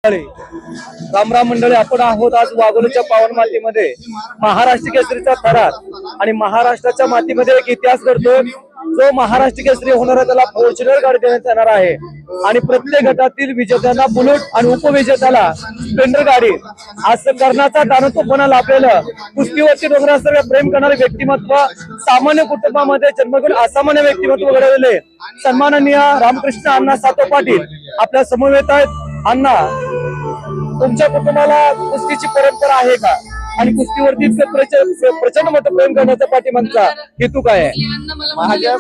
राम मंडळी, आपण आहोत आज वाघोलीच्या पावन मातीमध्ये महाराष्ट्र केसरीचा थरार आणि महाराष्ट्राच्या मातीमध्ये एक इतिहास घडतो। जो महाराष्ट्र केसरी होणार आहे त्याला फॉर्च्युनर गाडी देण्यात येणार आहे आणि प्रत्येक गटातील विजेत्यांना बुलेट आणि उपविजेत्याला स्प्लेंडर गाडी। आज करण्याचा दानत्वपणा लाभलेलं कुस्तीवरती डोंगरासर प्रेम करणारे व्यक्तिमत्व, सामान्य कुटुंबामध्ये जन्मग्रहण असामान्य व्यक्तिमत्व घडवलेले सन्माननीय रामकृष्ण अण्णा सातव पाटील आपल्या समवेत आहेत। अण्णा, तुमच्या कुटुंबाला कुस्तीची परंपरा आहे का आणि कुस्तीवरती प्रचंड मोठं प्रेम करण्याचा पाठीमागचा हेतू काय आहे? माझ्या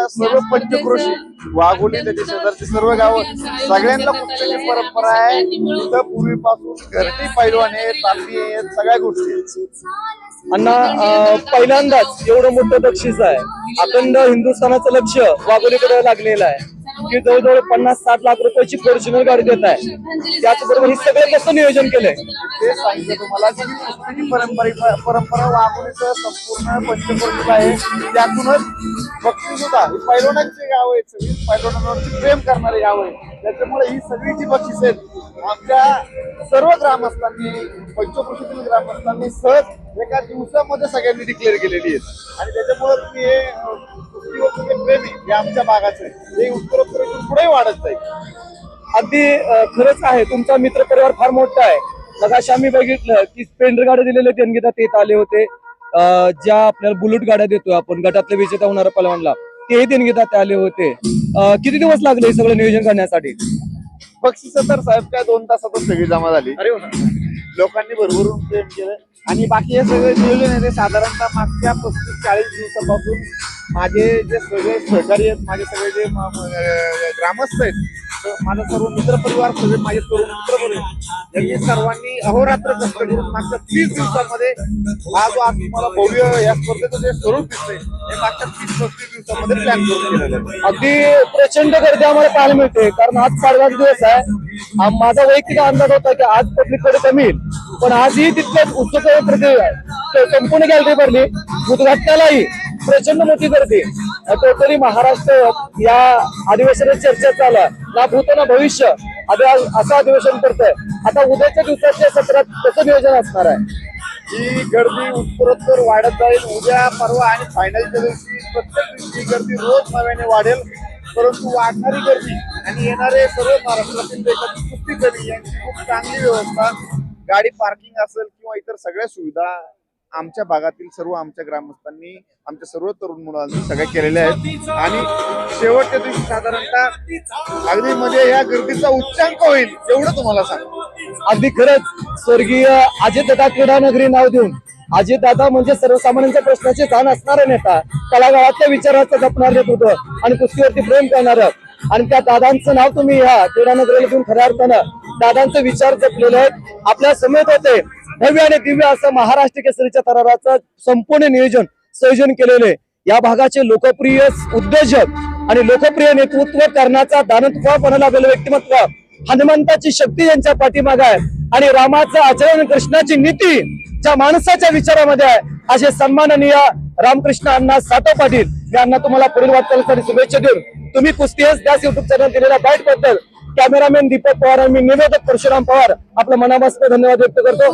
सर्व पंचक्रोशी वाघोली त्याच्या शेजारची सर्व गावं सगळ्यांना कुस्तीची परंपरा आहे। तिथं पूर्वीपासून घरटी पैलवान आहेत, तांबी आहेत, सगळ्या गोष्टी। अण्णा, पहिल्यांदाच एवढं मोठं बक्षीस आहे, अखंड हिंदुस्थानाचं लक्ष वाघोलीकडे लागलेलं आहे की जवळजवळ 50-60 लाख रुपयाची फॉर्च्युनर गाडी देत आहे। त्याचबरोबर हे सगळं कसं नियोजन केलंय? ते सांगितलं तुम्हाला की कुस्तीची परंपरा वाघोलीचं संपूर्ण पंचक्रोशीत आहे। त्यातूनच बक्षीस सुद्धा ही पैलवानांची गाव आहेत, सगळी पैलवानांवरती प्रेम करणारी गाव आहे। त्याच्यामुळे ही सगळी जी बक्षीस आहेत आमच्या सर्व ग्रामस्थांनी, पंचक्रोशीतील ग्रामस्थांनी सहज एका दिवसामध्ये सगळ्यांनी डिक्लेअर केलेली आहेत आणि त्याच्यामुळे तुम्ही हे कुस्तीवरचं जे प्रेम आहे हे आमच्या भागाचं आहे, ते उत्तरोत्तर पुढे वाढत जाईल। अगदी खरंच आहे, तुमचा मित्र परिवार फार मोठा आहे। मगाशी आम्ही बघितलं की स्प्लेंडर गाड्या दिलेल्या देणगीदार येत आले होते, ज्या आपल्याला बुलेट गाड्या देतोय आपण गटातले विजेता होणाऱ्या पलवानला, तेही देणगीदार आले होते। किती दिवस लागले हे सगळं नियोजन करण्यासाठी? बक्षीस तर साहेब काय 2 तासातच सगळी जमा झाली। अरे लोकांनी भरभरून प्रेम केलं आणि बाकी हे सगळे नियोजन आहे ते साधारणतः मागच्या 35-40 दिवसापासून माझे जे सगळे सहकारी आहेत, माझे सगळे जे ग्रामस्थ आहेत, माझा सर्व मित्र परिवार, सगळे माझे सर्व मित्र परिवार यांनी सर्वांनी अहोरात्र कष्ट करून मागच्या 30 दिवसामध्ये हा जो आज तुम्हाला भव्य या स्पर्धेचं जे स्वरूप दिसतंय हे मागच्या 30-35 दिवसामध्ये प्लॅन करून केलेलं आहे। अगदी प्रचंड गर्दी आम्हाला पाहायला मिळते, कारण आज 5 दिवस आहे। माझा वैयक्तिक अंदाज होता की आज पब्लिककडे कमी येईल, पण आजही तितक्याच उत्सुक प्रतिक्रिया संपूर्ण गॅलरी भरली। उद्घाटनालाही प्रचंड मोठी गर्दी। टोटली महाराष्ट्र या अधिवेशनाची चर्चा चालू आहे, ना भूत ना भविष्य असं अधिवेशन करतंय। आता उद्याच्या दिवसाच्या सत्रात कसं नियोजन असणार आहे? ही गर्दी उत्तरोत्तर वाढत जाईल। उद्या, परवा आणि फायनलच्या दिवशी प्रत्येक दिवशी गर्दी रोज नव्याने वाढेल, परंतु वाढणारी गर्दी आणि येणारे सर्व महाराष्ट्रातील देशातील कुस्तीप्रेमी यांची खूप चांगली व्यवस्था, गाडी पार्किंग असेल किंवा इतर सगळ्या सुविधा आमच्या भागातील सर्व आमच्या ग्रामस्थांनी, आमच्या सर्व तरुण मुलांनी सगळ्या केलेल्या आहेत आणि शेवटच्या दिवशी साधारणतः अगदी म्हणजे या गर्दीचा उच्चांक होईल एवढं तुम्हाला सांगतो। अगदी खरंच स्वर्गीय अजितदादा क्रीडा नगरी नाव देऊन, अजितदादा म्हणजे सर्वसामान्यांच्या प्रश्नाचे जाण असणारे नेता, तळागाळातल्या विचाराचं जपणार नेतृत्व आणि कुस्तीवरती प्रेम करणार, आणि त्या दादांचं नाव तुम्ही ह्या क्रीडा नगरीला घेऊन खऱ्या अर्थानं दादांचे विचार जपलेले आहेत। आपल्या समेत होते भव्य आणि दिव्य असं महाराष्ट्र केसरीच्या थराराचं संपूर्ण नियोजन संयोजन केलेले या भागाचे लोकप्रिय उद्योजक आणि लोकप्रिय नेतृत्व करण्याचा दानत्वपणा लाभलेलं व्यक्तिमत्व, हनुमंताची शक्ती यांच्या पाठीमागे आहे आणि रामाचं आचरण, कृष्णाची नीती ज्या माणसाच्या विचारामध्ये आहे, असे सन्माननीय रामकृष्ण अण्णा सातव पाटील यांना तुम्हाला पुढील वाटचालीसाठी शुभेच्छा देऊन तुम्ही कुस्तीच त्याच युट्यूब चॅनल दिलेल्या बाईट बद्दल कॅमेरामॅन दीपक पवार आणि मी निवेदक परशुराम पवार आपल्या मनापासून धन्यवाद व्यक्त करतो।